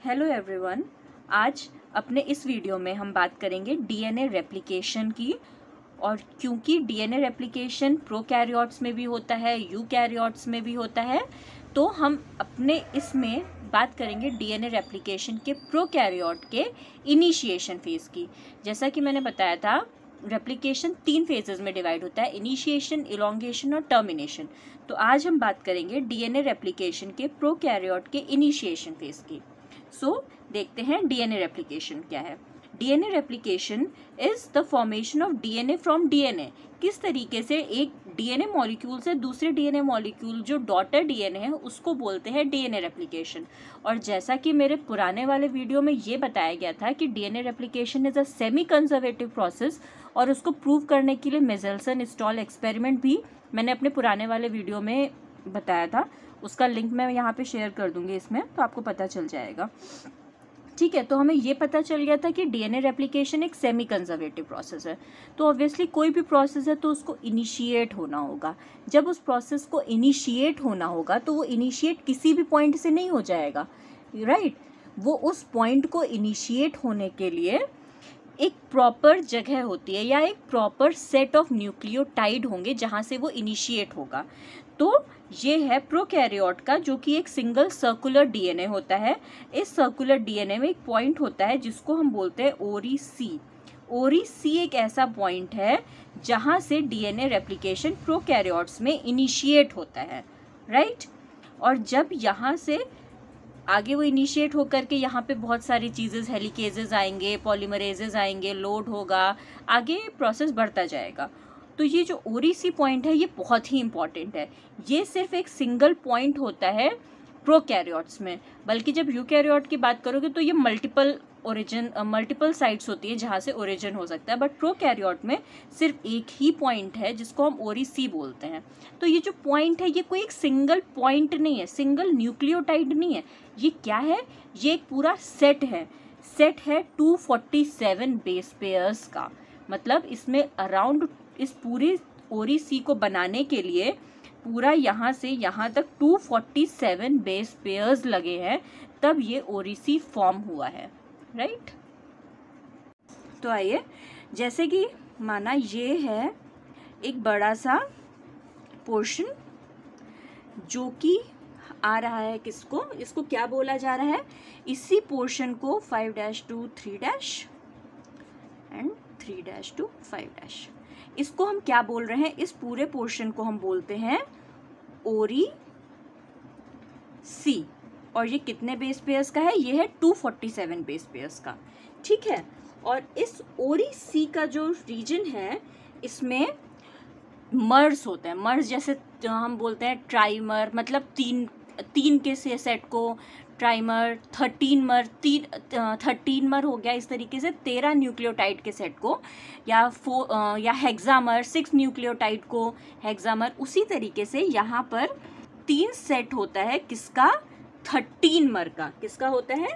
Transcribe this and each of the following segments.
Hello everyone. आज अपने इस वीडियो में हम बात करेंगे डीएनए रेप्लिकेशन की। और क्योंकि डीएनए रेप्लिकेशन प्रोकैरियोट्स में भी होता है, यूकैरियोट्स में भी होता है, तो हम अपने इसमें बात करेंगे डीएनए रेप्लिकेशन के प्रोकैरियोट के इनिशिएशन फेज़ की। जैसा कि मैंने बताया था, रेप्लिकेशन 3 फेजेस में डिवाइड होता है, इनिशिएशन, इलोंगेशन और टर्मिनेशन। तो आज हम बात करेंगे डीएनए रेप्लिकेशन के प्रोकैरियोट के इनिशिएशन फेज़ की। देखते हैं डीएनए रेप्लिकेशन क्या है। DNA replication is the formation of DNA from DNA. किस तरीके से एक डीएनए मॉलिक्यूल से दूसरे डीएनए मॉलिक्यूल जो डॉटर डीएनए है उसको बोलते हैं डीएनए रेप्लिकेशन। और जैसा कि मेरे पुराने वाले वीडियो में ये बताया गया था कि DNA replication is a semi conservative process, और उसको प्रूव करने के लिए मेज़ेल्सन स्टॉल एक्सपेरिमेंट भी मैंने अपने पुराने वाले वीडियो में बताया था। उसका लिंक मैं यहाँ पे शेयर कर दूंगी इसमें, तो आपको पता चल जाएगा। ठीक है, तो हमें ये पता चल गया था कि डीएनए रेप्लिकेशन एक सेमी कंजर्वेटिव प्रोसेस है। तो ऑब्वियसली कोई भी प्रोसेस है तो उसको इनिशिएट होना होगा। जब उस प्रोसेस को इनिशिएट होना होगा तो वो इनिशिएट किसी भी पॉइंट से नहीं हो जाएगा, राइट। वो उस पॉइंट को इनिशिएट होने के लिए एक प्रॉपर जगह होती है या एक प्रॉपर सेट ऑफ न्यूक्लियोटाइड होंगे जहाँ से वो इनिशिएट होगा। तो ये है प्रोकैरियोट का, जो कि एक सिंगल सर्कुलर डीएनए होता है। इस सर्कुलर डीएनए में एक पॉइंट होता है जिसको हम बोलते हैं ओरी सी। ओरी सी एक ऐसा पॉइंट है जहाँ से डीएनए रेप्लिकेशन प्रोकैरियोट्स में इनिशिएट होता है, राइट। और जब यहाँ से आगे वो इनिशिएट होकर के यहाँ पे बहुत सारी चीज़ें, हेलिकेजेस आएंगे, पॉलीमरेजेस आएंगे, लोड होगा, आगे प्रोसेस बढ़ता जाएगा। तो ये जो ओरी सी पॉइंट है ये बहुत ही इंपॉर्टेंट है। ये सिर्फ एक सिंगल पॉइंट होता है प्रोकैरियोट्स में, बल्कि जब यूकैरियोट की बात करोगे तो ये मल्टीपल साइट्स होती है जहाँ से ओरिजिन हो सकता है। बट प्रोकैरियोट में सिर्फ एक ही पॉइंट है जिसको हम ओरी सी बोलते हैं। तो ये जो पॉइंट है ये कोई एक सिंगल पॉइंट नहीं है, सिंगल न्यूक्लियोटाइड नहीं है। ये क्या है? ये एक पूरा सेट है। सेट है 247 बेस पेयर्स का। मतलब इसमें अराउंड, इस पूरी ओरी सी को बनाने के लिए पूरा यहाँ से यहाँ तक 247 बेस पेयर्स लगे हैं, तब ये ओरी सी फॉर्म हुआ है, राइट। तो आइए, जैसे कि माना ये है एक बड़ा सा पोर्शन जो कि आ रहा है किसको, इसको क्या बोला जा रहा है? इसी पोर्शन को 5' to 3' एंड 3' to 5', इसको हम क्या बोल रहे हैं? इस पूरे पोर्शन को हम बोलते हैं ओरी सी। और ये कितने बेस पेयर्स का है? ये है 247 बेस पेयर्स का, ठीक है। और इस ओरी सी का जो रीजन है इसमें मर्स होते हैं। मर्स जैसे हम बोलते हैं ट्राइमर, मतलब तीन के सेट को ट्राइमर, 13 मर हो गया। इस तरीके से 13 न्यूक्लियोटाइड के सेट को, या हेक्सामर, 6 न्यूक्लियोटाइड को हेक्सामर। उसी तरीके से यहाँ पर 3 सेट होता है किसका? 13 मर का। किसका होता है?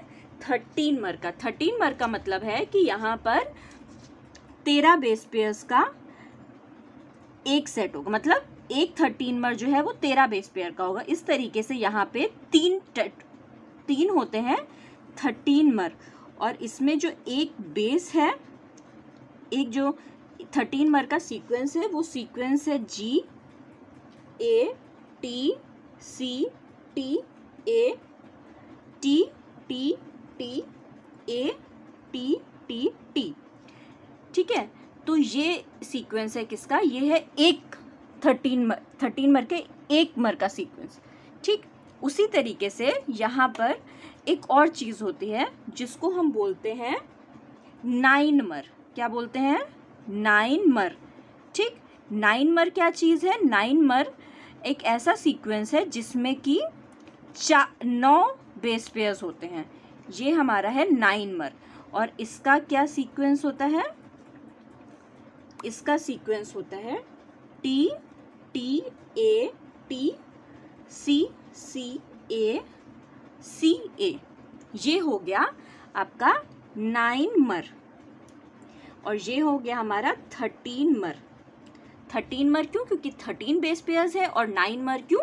13 मर का। 13 मर का मतलब है कि यहाँ पर 13 बेस पेयर्स का एक सेट होगा, मतलब एक 13 मर जो है वो 13 बेस पेयर का होगा। इस तरीके से यहाँ पे तीन होते हैं 13 मर। और इसमें जो एक बेस है, एक जो 13 मर का सीक्वेंस है, वो सीक्वेंस है GATCTATT। ठीक है, तो ये सीक्वेंस है किसका? ये है एक 13 मर के एक मर का सीक्वेंस, ठीक। उसी तरीके से यहाँ पर एक और चीज़ होती है जिसको हम बोलते हैं 9 मर। क्या बोलते हैं? 9 मर, ठीक। 9 मर क्या चीज़ है? 9 मर एक ऐसा सीक्वेंस है जिसमें कि 9 बेस पेयर्स होते हैं। ये हमारा है 9 मर। और इसका क्या सीक्वेंस होता है? इसका सीक्वेंस होता है TTATCCA। ये हो गया आपका 9 मर। और ये हो गया हमारा 13 मर। 13 मर क्यों? क्योंकि 13 बेस पेयर्स है। और 9 मर क्यों?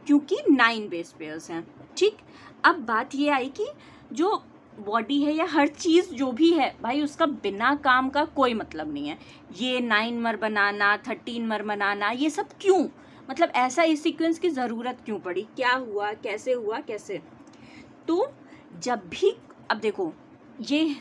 क्योंकि 9 बेस पेयर्स हैं, ठीक। अब बात ये आई कि जो बॉडी है या हर चीज़ जो भी है भाई, उसका बिना काम का कोई मतलब नहीं है। ये 9 मर बनाना, 13 मर बनाना, ये सब क्यों, मतलब ऐसा इस सीक्वेंस की ज़रूरत क्यों पड़ी, क्या हुआ, कैसे। तो जब भी, अब देखो ये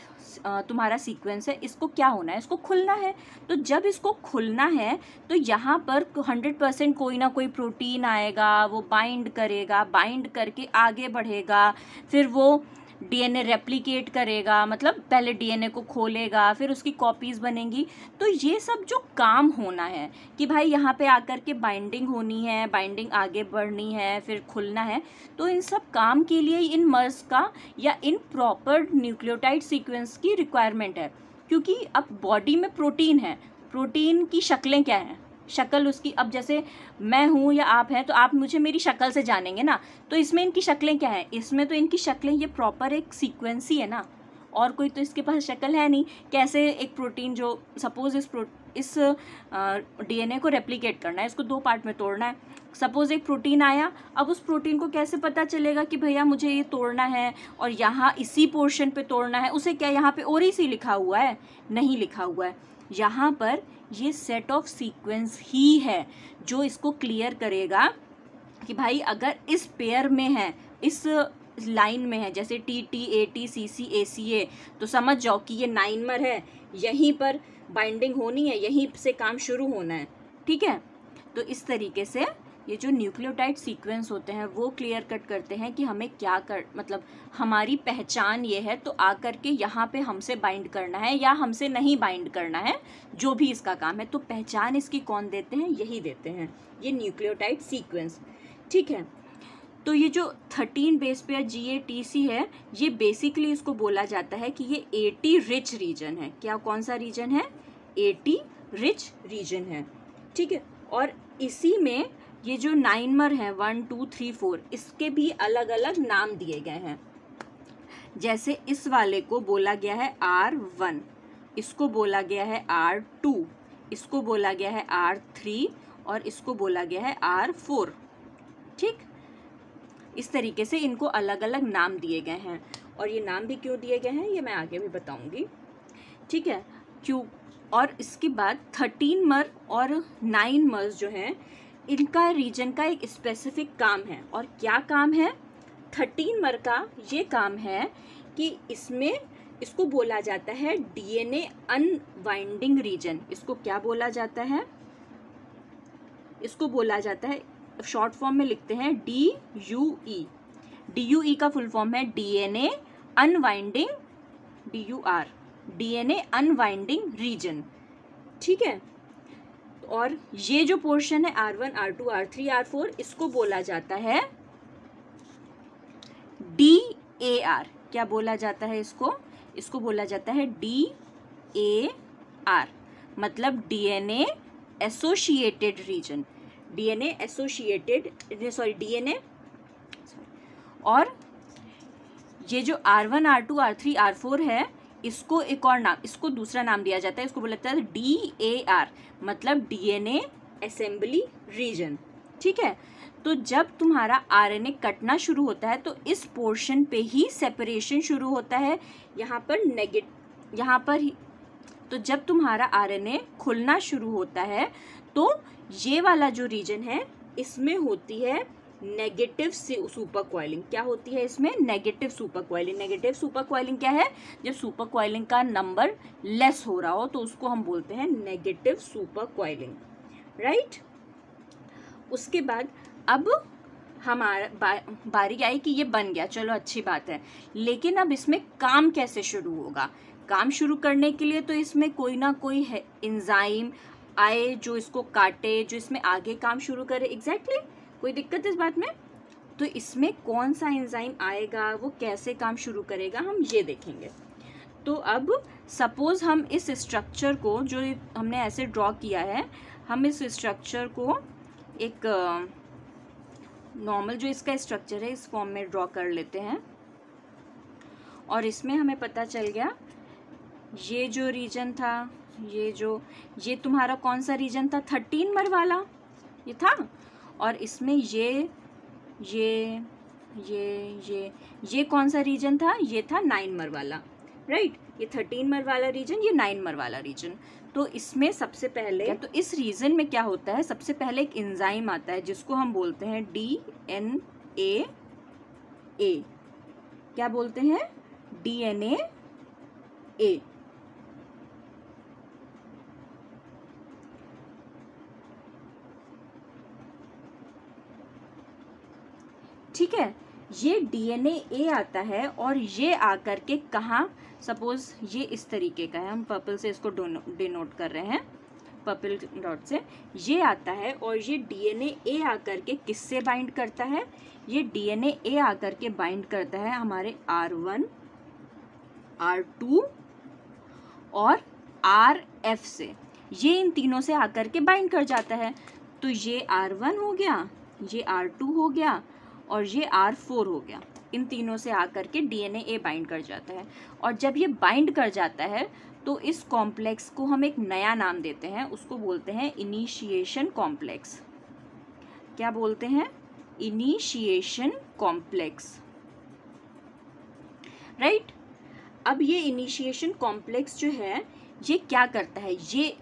तुम्हारा सीक्वेंस है, इसको क्या होना है, इसको खुलना है। तो जब इसको खुलना है तो यहाँ पर 100% कोई ना कोई प्रोटीन आएगा, वो बाइंड करेगा, बाइंड करके आगे बढ़ेगा, फिर वो डीएनए रेप्लिकेट करेगा, मतलब पहले डीएनए को खोलेगा, फिर उसकी कॉपीज़ बनेंगी। तो ये सब जो काम होना है कि भाई यहाँ पे आकर के बाइंडिंग होनी है, बाइंडिंग आगे बढ़नी है, फिर खुलना है, तो इन सब काम के लिए इन मर्स का या इन प्रॉपर न्यूक्लियोटाइड सीक्वेंस की रिक्वायरमेंट है। क्योंकि अब बॉडी में प्रोटीन है, प्रोटीन की शक्लें क्या हैं, शक्ल उसकी, अब जैसे मैं हूँ या आप हैं तो आप मुझे मेरी शक्ल से जानेंगे ना, तो इसमें इनकी शक्लें क्या हैं, इसमें तो इनकी शक्लें ये प्रॉपर एक सीक्वेंस ही है ना, और कोई तो इसके पास शक्ल है नहीं। कैसे एक प्रोटीन जो सपोज इस डीएनए को रेप्लिकेट करना है, इसको 2 पार्ट में तोड़ना है, सपोज एक प्रोटीन आया, अब उस प्रोटीन को कैसे पता चलेगा कि भैया मुझे ये तोड़ना है और यहाँ इसी पोर्शन पे तोड़ना है, उसे क्या यहाँ पे ओरिसी लिखा हुआ है, नहीं लिखा हुआ है। यहाँ पर ये सेट ऑफ सीक्वेंस ही है जो इसको क्लियर करेगा कि भाई अगर इस पेयर में है, इस लाइन में है, जैसे TT AT CC ACA, तो समझ जाओ कि ये 9 मर है, यहीं पर बाइंडिंग होनी है, यहीं से काम शुरू होना है, ठीक है। तो इस तरीके से ये जो न्यूक्लियोटाइड सीक्वेंस होते हैं वो क्लियर कट करते हैं कि हमें क्या कर, मतलब हमारी पहचान ये है, तो आकर के यहाँ पे हमसे बाइंड करना है या हमसे नहीं बाइंड करना है, जो भी इसका काम है। तो पहचान इसकी कौन देते हैं, यही देते हैं, ये न्यूक्लियोटाइड सीक्वेंस, ठीक है। तो ये जो 13 बेस पेयर GATC है, ये बेसिकली इसको बोला जाता है कि ये AT रिच रीजन है। क्या, कौन सा रीजन है, AT रिच रीजन है, ठीक है। और इसी में ये जो 9 मर है 1 2 3 4, इसके भी अलग अलग नाम दिए गए हैं। जैसे इस वाले को बोला गया है R1, इसको बोला गया है R2, इसको बोला गया है R3 और इसको बोला गया है R4, ठीक। इस तरीके से इनको अलग अलग नाम दिए गए हैं, और ये नाम भी क्यों दिए गए हैं ये मैं आगे भी बताऊंगी, ठीक है, क्यों। और इसके बाद 13 मर और 9 मर्स जो हैं, इनका रीजन का एक स्पेसिफिक काम है। और क्या काम है, 13 मर का ये काम है कि इसमें, इसको बोला जाता है डीएनए अनवाइंडिंग रीजन। इसको क्या बोला जाता है, इसको बोला जाता है, शॉर्ट फॉर्म में लिखते हैं DUE। DUE का फुल फॉर्म है DNA unwinding, DUR, DNA unwinding region, ठीक है। और ये जो पोर्शन है R1 R2 R3 R4, इसको बोला जाता है DAR। क्या बोला जाता है इसको, इसको बोला जाता है DAR, मतलब DNA associated region, DNA associated, sorry DNA, और ये जो R1 R2 R3 R4 है, इसको एक और नाम, इसको दूसरा नाम दिया जाता है, इसको बोला जाता है DAR, मतलब डीएनए असेंबली रीजन, ठीक है। तो जब तुम्हारा आरएनए कटना शुरू होता है तो इस पोर्शन पे ही सेपरेशन शुरू होता है, यहाँ पर ही। तो जब तुम्हारा आरएनए खुलना शुरू होता है तो ये वाला जो रीजन है, इसमें होती है नेगेटिव सुपर क्वाइलिंग। क्या होती है इसमें, negative super coiling. Negative super coiling क्या है, जब सुपर क्वाइलिंग का नंबर लेस हो रहा हो तो उसको हम बोलते हैं नेगेटिव सुपर क्वाइलिंग, राइट। उसके बाद अब हमारा बारी आई कि ये बन गया, चलो अच्छी बात है, लेकिन अब इसमें काम कैसे शुरू होगा। काम शुरू करने के लिए तो इसमें कोई ना कोई है एंजाइम आए जो इसको काटे, जो इसमें आगे काम शुरू करे। एग्जैक्टली, कोई दिक्कत इस बात में। तो इसमें कौन सा एंजाइम आएगा, वो कैसे काम शुरू करेगा, हम ये देखेंगे। तो अब सपोज हम इस स्ट्रक्चर को, जो हमने ऐसे ड्रॉ किया है, हम इस स्ट्रक्चर को एक नॉर्मल जो इसका स्ट्रक्चर है इस फॉर्म में ड्रॉ कर लेते हैं। और इसमें हमें पता चल गया ये जो रीजन था, ये तुम्हारा कौन सा रीजन था, 13 मर वाला ये था। और इसमें ये ये कौन सा रीजन था? ये था 9 वाला, राइट। ये 13 वाला रीजन, ये 9 वाला रीजन। तो इसमें सबसे पहले तो इस रीजन में क्या होता है, सबसे पहले एक एंजाइम आता है जिसको हम बोलते हैं DNA। क्या बोलते हैं? DNA। ठीक है, ये DNA आता है और ये आकर के कहाँ, सपोज ये इस तरीके का है, हम पर्पल से इसको डिनोट कर रहे हैं, पर्पल डॉट से। ये आता है और ये DNA आकर के किससे बाइंड करता है? ये DNA आकर के बाइंड करता है हमारे R1, R2 और RF से। ये इन तीनों से आकर के बाइंड कर जाता है। तो ये R1 हो गया, ये R2 हो गया और ये R4 हो गया। इन तीनों से आकर के DNA बाइंड कर जाता है। और जब ये बाइंड कर जाता है तो इस कॉम्प्लेक्स को हम एक नया नाम देते हैं, उसको बोलते हैं इनिशिएशन कॉम्प्लेक्स। क्या बोलते हैं? Initiation complex, right. अब ये इनिशिएशन कॉम्प्लेक्स जो है ये क्या करता है? ये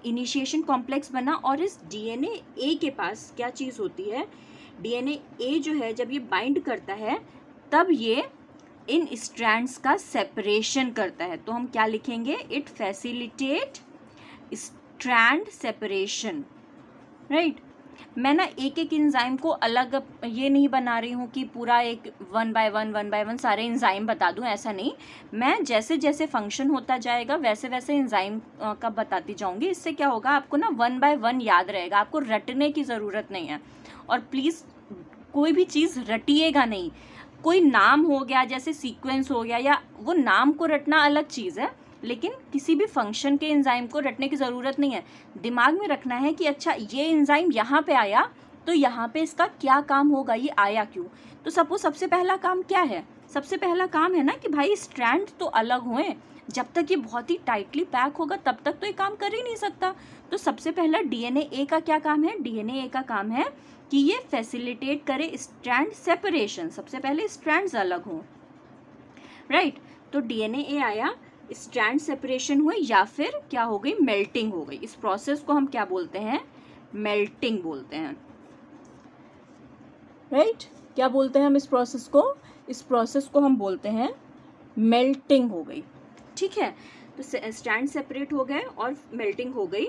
इनिशिएशन कॉम्प्लेक्स बना और इस DNA के पास क्या चीज़ होती है? DNA जो है जब ये बाइंड करता है तब ये इन स्ट्रैंड्स का सेपरेशन करता है। तो हम क्या लिखेंगे? It facilitate strand separation, right. मैं ना एक एक एंजाइम को अलग ये नहीं बना रही हूँ कि पूरा एक वन बाय वन सारे एंजाइम बता दूँ, ऐसा नहीं। मैं जैसे जैसे फंक्शन होता जाएगा वैसे वैसे एंजाइम का बताती जाऊँगी। इससे क्या होगा, आपको ना 1 by 1 याद रहेगा, आपको रटने की ज़रूरत नहीं है। और प्लीज़ कोई भी चीज़ रटिएगा नहीं। कोई नाम हो गया जैसे सीक्वेंस हो गया, या वो नाम को रटना अलग चीज़ है, लेकिन किसी भी फंक्शन के एंजाइम को रटने की ज़रूरत नहीं है। दिमाग में रखना है कि अच्छा ये एंजाइम यहाँ पे आया तो यहाँ पे इसका क्या काम होगा, ये आया क्यों। तो सपोज सबसे पहला काम क्या है? सबसे पहला काम है ना कि भाई स्ट्रैंड तो अलग हुए। जब तक ये बहुत ही टाइटली पैक होगा तब तक तो ये काम कर ही नहीं सकता। तो सबसे पहला DNA का क्या काम है? DNA का काम है कि ये फैसिलिटेट करे स्ट्रैंड सेपरेशन। सबसे पहले स्ट्रैंड्स अलग हों, राइट। तो DNA आया, स्ट्रैंड सेपरेशन हुए, या फिर क्या हो गई? मेल्टिंग हो गई। इस प्रोसेस को हम क्या बोलते हैं? मेल्टिंग बोलते हैं, राइट। क्या बोलते हैं हम इस प्रोसेस को? इस प्रोसेस को हम बोलते हैं मेल्टिंग हो गई, ठीक है। तो स्ट्रैंड सेपरेट हो गए और मेल्टिंग हो गई।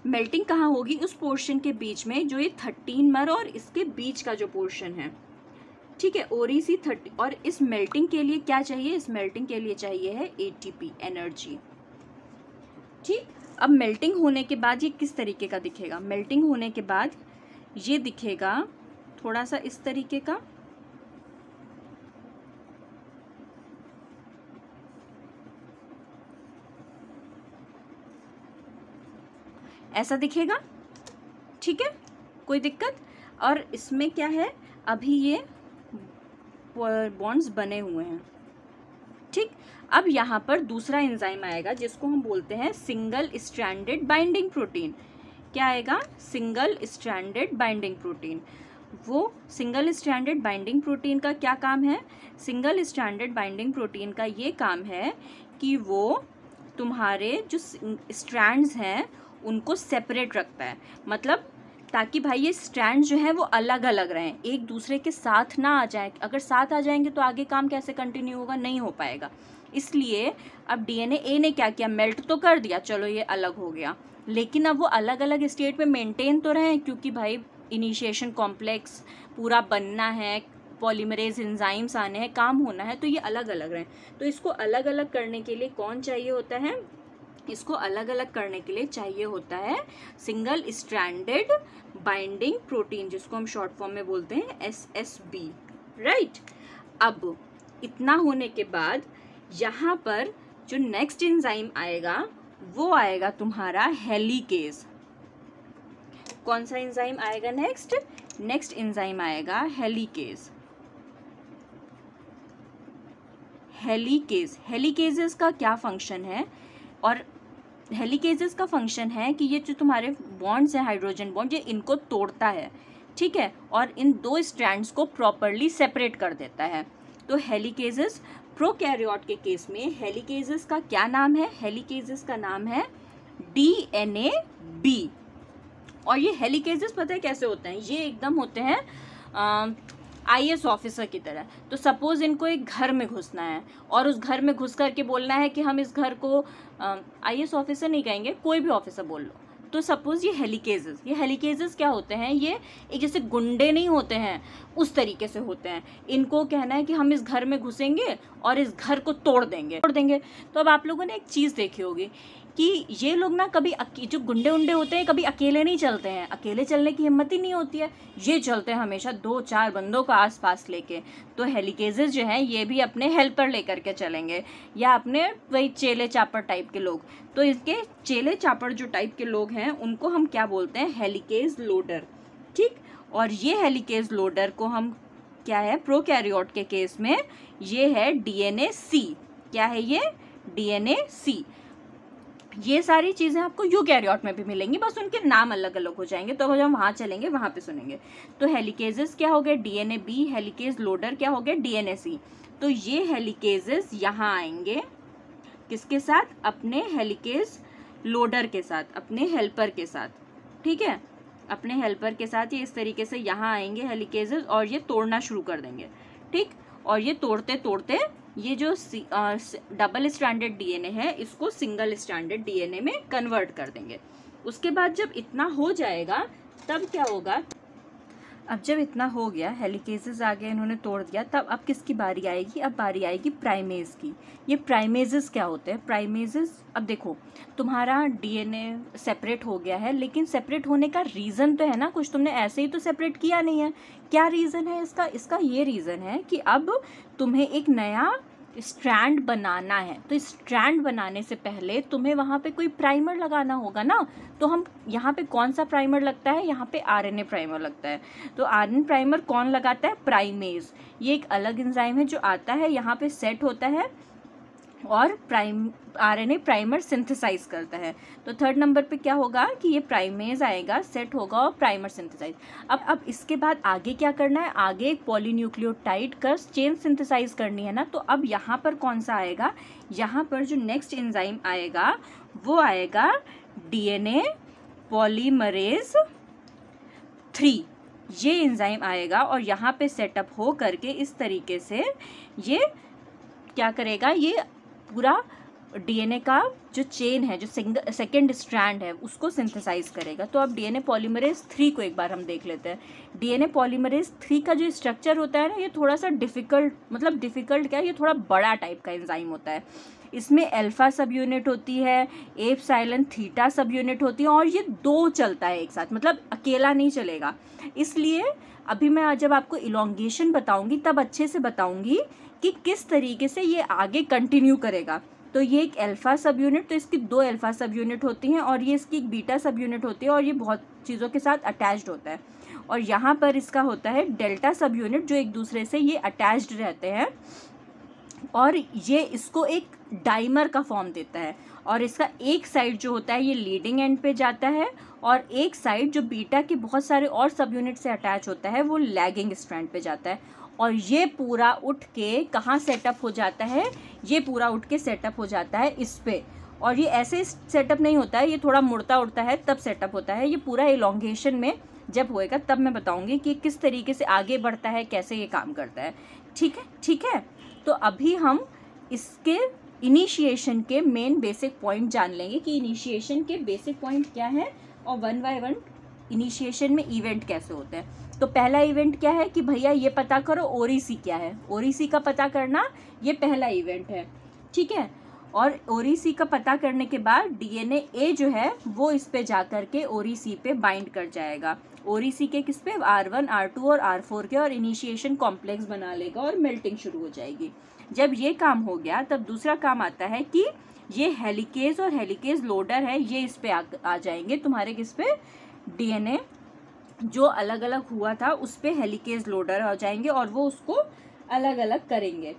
मेल्टिंग कहाँ होगी? उस पोर्शन के बीच में जो ये 13 और इसके बीच का जो पोर्शन है, ठीक है, OREC 30। और इस मेल्टिंग के लिए क्या चाहिए? इस मेल्टिंग के लिए चाहिए है ATP, एनर्जी, ठीक। अब मेल्टिंग होने के बाद ये किस तरीके का दिखेगा? मेल्टिंग होने के बाद ये दिखेगा थोड़ा सा इस तरीके का, ऐसा दिखेगा, ठीक है, कोई दिक्कत? और इसमें क्या है, अभी ये बॉन्ड्स बने हुए हैं, ठीक। अब यहाँ पर दूसरा एंजाइम आएगा जिसको हम बोलते हैं सिंगल स्ट्रैंडेड बाइंडिंग प्रोटीन। क्या आएगा? Single stranded binding protein. वो सिंगल स्ट्रैंडेड बाइंडिंग प्रोटीन का क्या काम है? सिंगल स्ट्रैंडेड बाइंडिंग प्रोटीन का ये काम है कि वो तुम्हारे जो स्ट्रैंड्स हैं उनको सेपरेट रखता है। मतलब ताकि भाई ये स्ट्रैंड जो है वो अलग अलग रहें, एक दूसरे के साथ ना आ जाए। अगर साथ आ जाएंगे तो आगे काम कैसे कंटिन्यू होगा? नहीं हो पाएगा। इसलिए अब DNA ने क्या किया? मेल्ट तो कर दिया, चलो ये अलग हो गया, लेकिन अब वो अलग अलग स्टेट में मेंटेन तो रहें, क्योंकि भाई इनिशिएशन कॉम्प्लेक्स पूरा बनना है, पॉलीमरेज एंजाइम्स आने हैं, काम होना है, तो ये अलग अलग रहें। तो इसको अलग अलग करने के लिए कौन चाहिए होता है? इसको अलग अलग करने के लिए चाहिए होता है सिंगल स्ट्रैंडेड बाइंडिंग प्रोटीन, जिसको हम शॉर्ट फॉर्म में बोलते हैं SSB, राइट। अब इतना होने के बाद यहाँ पर जो नेक्स्ट एंजाइम आएगा वो आएगा तुम्हारा हेलिकेज। कौन सा एंजाइम आएगा नेक्स्ट? नेक्स्ट एंजाइम आएगा हेलिकेज। हेलिकेजेस का क्या फंक्शन है? और हेलिकेजेस का फंक्शन है कि ये जो तुम्हारे बॉन्ड्स हैं, हाइड्रोजन बॉन्ड, ये इनको तोड़ता है। ठीक है, और इन 2 स्ट्रैंड्स को प्रॉपरली सेपरेट कर देता है। तो हेलिकेजेस प्रोकैरियोट के केस में हेलिकेजेस का क्या नाम है? हेलिकेजेस का नाम है DNA-B। और ये हेलिकेजेस पता है कैसे होते हैं? ये एकदम होते हैं IAS ऑफिसर की तरह। तो सपोज इनको एक घर में घुसना है और उस घर में घुस करके बोलना है कि हम इस घर को IAS ऑफिसर नहीं कहेंगे, कोई भी ऑफिसर बोल लो। तो सपोज ये हेलिकेजेस क्या होते हैं? ये एक जैसे गुंडे नहीं होते हैं उस तरीके से होते हैं। इनको कहना है कि हम इस घर में घुसेंगे और इस घर को तोड़ देंगे। तो अब आप लोगों ने एक चीज़ देखी होगी कि ये लोग ना कभी जो गुंडे उंडे होते हैं कभी अकेले नहीं चलते हैं, अकेले चलने की हिम्मत ही नहीं होती है, ये चलते हैं हमेशा 2-4 बंदों को आसपास लेके। तो हेलिकेजेस जो हैं ये भी अपने हेल्पर लेकर के चलेंगे या अपने वही चेले चापर टाइप के लोग। तो इसके चेले चापर जो टाइप के लोग हैं उनको हम क्या बोलते हैं? Helicase loader. ठीक, और ये हेलिकेज लोडर को हम क्या है प्रोकैरियोट के केस में ये है DNA-C। क्या है ये? DNA-C। ये सारी चीज़ें आपको यूकैरियोट में भी मिलेंगी, बस उनके नाम अलग अलग हो जाएंगे। तो जब हम वहाँ चलेंगे वहाँ पे सुनेंगे। तो हेलिकेजेस क्या हो गए? DNA-B। हेलिकेज लोडर क्या हो गए? DNA-C। तो ये हेलिकेजेस यहाँ आएंगे किसके साथ? अपने हेलिकेज लोडर के साथ, अपने हेल्पर के साथ। ठीक है, अपने हेल्पर के साथ ये इस तरीके से यहाँ आएंगे हेलिकेजेस और ये तोड़ना शुरू कर देंगे। ठीक, और ये तोड़ते तोड़ते ये जो डबल स्ट्रैंडेड DNA है इसको सिंगल स्ट्रैंडेड DNA में कन्वर्ट कर देंगे। उसके बाद जब इतना हो जाएगा तब क्या होगा? अब जब इतना हो गया, हेलिकेजेस आ गए, इन्होंने तोड़ दिया, तब अब किसकी बारी आएगी? अब बारी आएगी प्राइमेज की। ये प्राइमेजेस क्या होते हैं? प्राइमेजेस, अब देखो तुम्हारा DNA सेपरेट हो गया है, लेकिन सेपरेट होने का रीज़न तो है ना कुछ, तुमने ऐसे ही तो सेपरेट किया नहीं है। क्या रीज़न है इसका? इसका ये रीज़न है कि अब तुम्हें एक नया स्ट्रैंड बनाना है। तो स्ट्रैंड बनाने से पहले तुम्हें वहाँ पे कोई प्राइमर लगाना होगा ना। तो हम यहाँ पे कौन सा प्राइमर लगता है? यहाँ पे RNA प्राइमर लगता है। तो RNA प्राइमर कौन लगाता है? प्राइमेज। ये एक अलग एंजाइम है जो आता है यहाँ पे सेट होता है और RNA प्राइमर सिंथेसाइज करता है। तो 3rd नंबर पे क्या होगा कि ये प्राइमेज आएगा, सेट होगा और प्राइमर सिंथेसाइज। अब इसके बाद आगे क्या करना है? आगे एक पॉलीन्यूक्लियोटाइड का चेन सिंथेसाइज करनी है ना। तो अब यहाँ पर कौन सा आएगा? यहाँ पर जो नेक्स्ट एंजाइम आएगा वो आएगा DNA पॉलीमरेज 3। ये एंजाइम आएगा और यहाँ पे सेटअप हो करके इस तरीके से ये क्या करेगा? ये पूरा DNA का जो चेन है, जो सेकेंड स्ट्रैंड है, उसको सिंथेसाइज करेगा। तो अब DNA पॉलीमरेज 3 को एक बार हम देख लेते हैं। DNA पॉलीमरेज 3 का जो स्ट्रक्चर होता है ना, ये थोड़ा सा डिफ़िकल्ट, मतलब डिफ़िकल्ट क्या, ये थोड़ा बड़ा टाइप का एंजाइम होता है। इसमें अल्फा सब यूनिट होती है, एप्सिलॉन थीटा सब यूनिट होती है और ये 2 चलता है एक साथ, मतलब अकेला नहीं चलेगा। इसलिए अभी मैं जब आपको इलॉन्गेशन बताऊंगी तब अच्छे से बताऊंगी कि किस तरीके से ये आगे कंटिन्यू करेगा। तो ये एक अल्फा सब यूनिट, तो इसकी 2 अल्फा सब यूनिट होती हैं और ये इसकी एक बीटा सब यूनिट होती है और ये बहुत चीज़ों के साथ अटैच्ड होता है। और यहाँ पर इसका होता है डेल्टा सब यूनिट, जो एक दूसरे से ये अटैच्ड रहते हैं और ये इसको एक डाइमर का फॉर्म देता है। और इसका एक साइड जो होता है ये लीडिंग एंड पे जाता है और एक साइड जो बीटा के बहुत सारे और सब यूनिट से अटैच होता है वो लैगिंग स्ट्रैंड पे जाता है। और ये पूरा उठ के कहाँ सेटअप हो जाता है? ये पूरा उठ के सेटअप हो जाता है इस पे। और ये ऐसे सेटअप नहीं होता है, ये थोड़ा मुड़ता उड़ता है तब सेटअप होता है। ये पूरा इलॉन्गेशन में जब होएगा तब मैं बताऊंगी कि किस तरीके से आगे बढ़ता है, कैसे ये काम करता है। ठीक है, ठीक है। तो अभी हम इसके इनिशिएशन के मेन बेसिक पॉइंट जान लेंगे कि इनिशिएशन के बेसिक पॉइंट क्या है और 1 बाय 1 इनिशिएशन में इवेंट कैसे होते हैं। तो पहला इवेंट क्या है कि भैया ये पता करो ओरिसी क्या है। ओरिसी का पता करना ये पहला इवेंट है, ठीक है। और ओरिसी का पता करने के बाद DNA-A जो है वो इस पे जा कर के ओरिसी पे बाइंड कर जाएगा। ओरिसी के किस पे? R1, R2 और R4 के, और इनिशिएशन कॉम्प्लेक्स बना लेगा और मेल्टिंग शुरू हो जाएगी। जब ये काम हो गया तब दूसरा काम आता है कि ये हेलिकेज और हेलिकेज लोडर है, ये इस पे आ जाएंगे तुम्हारे किस पे? DNA जो अलग अलग हुआ था उस पे हेलिकेज लोडर आ जाएंगे और वो उसको अलग अलग करेंगे।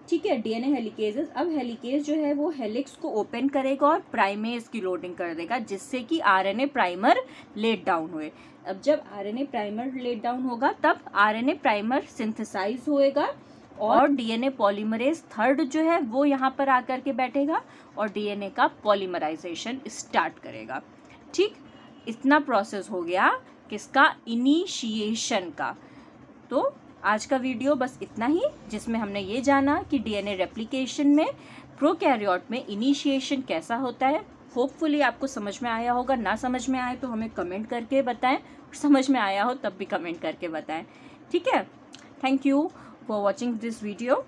ठीक है, डीएनए हेलिकेजेस। अब हेलिकेज जो है वो हेलिक्स को ओपन करेगा और प्राइमेज की लोडिंग कर देगा, जिससे कि आरएनए प्राइमर लेट डाउन हुए। अब जब आरएनए प्राइमर लेट डाउन होगा तब आरएनए प्राइमर सिंथेसाइज होएगा और डीएनए पॉलीमरेज थर्ड जो है वो यहाँ पर आकर के बैठेगा और डीएनए का पॉलीमराइजेशन स्टार्ट करेगा। ठीक, इतना प्रोसेस हो गया किसका, इनिशिएशन का। तो आज का वीडियो बस इतना ही, जिसमें हमने ये जाना कि डीएनए रेप्लिकेशन में प्रोकैरियोट में इनिशिएशन कैसा होता है। होपफुली आपको समझ में आया होगा, ना समझ में आए तो हमें कमेंट करके बताएं, समझ में आया हो तब भी कमेंट करके बताएं। ठीक है, thank you for watching this video.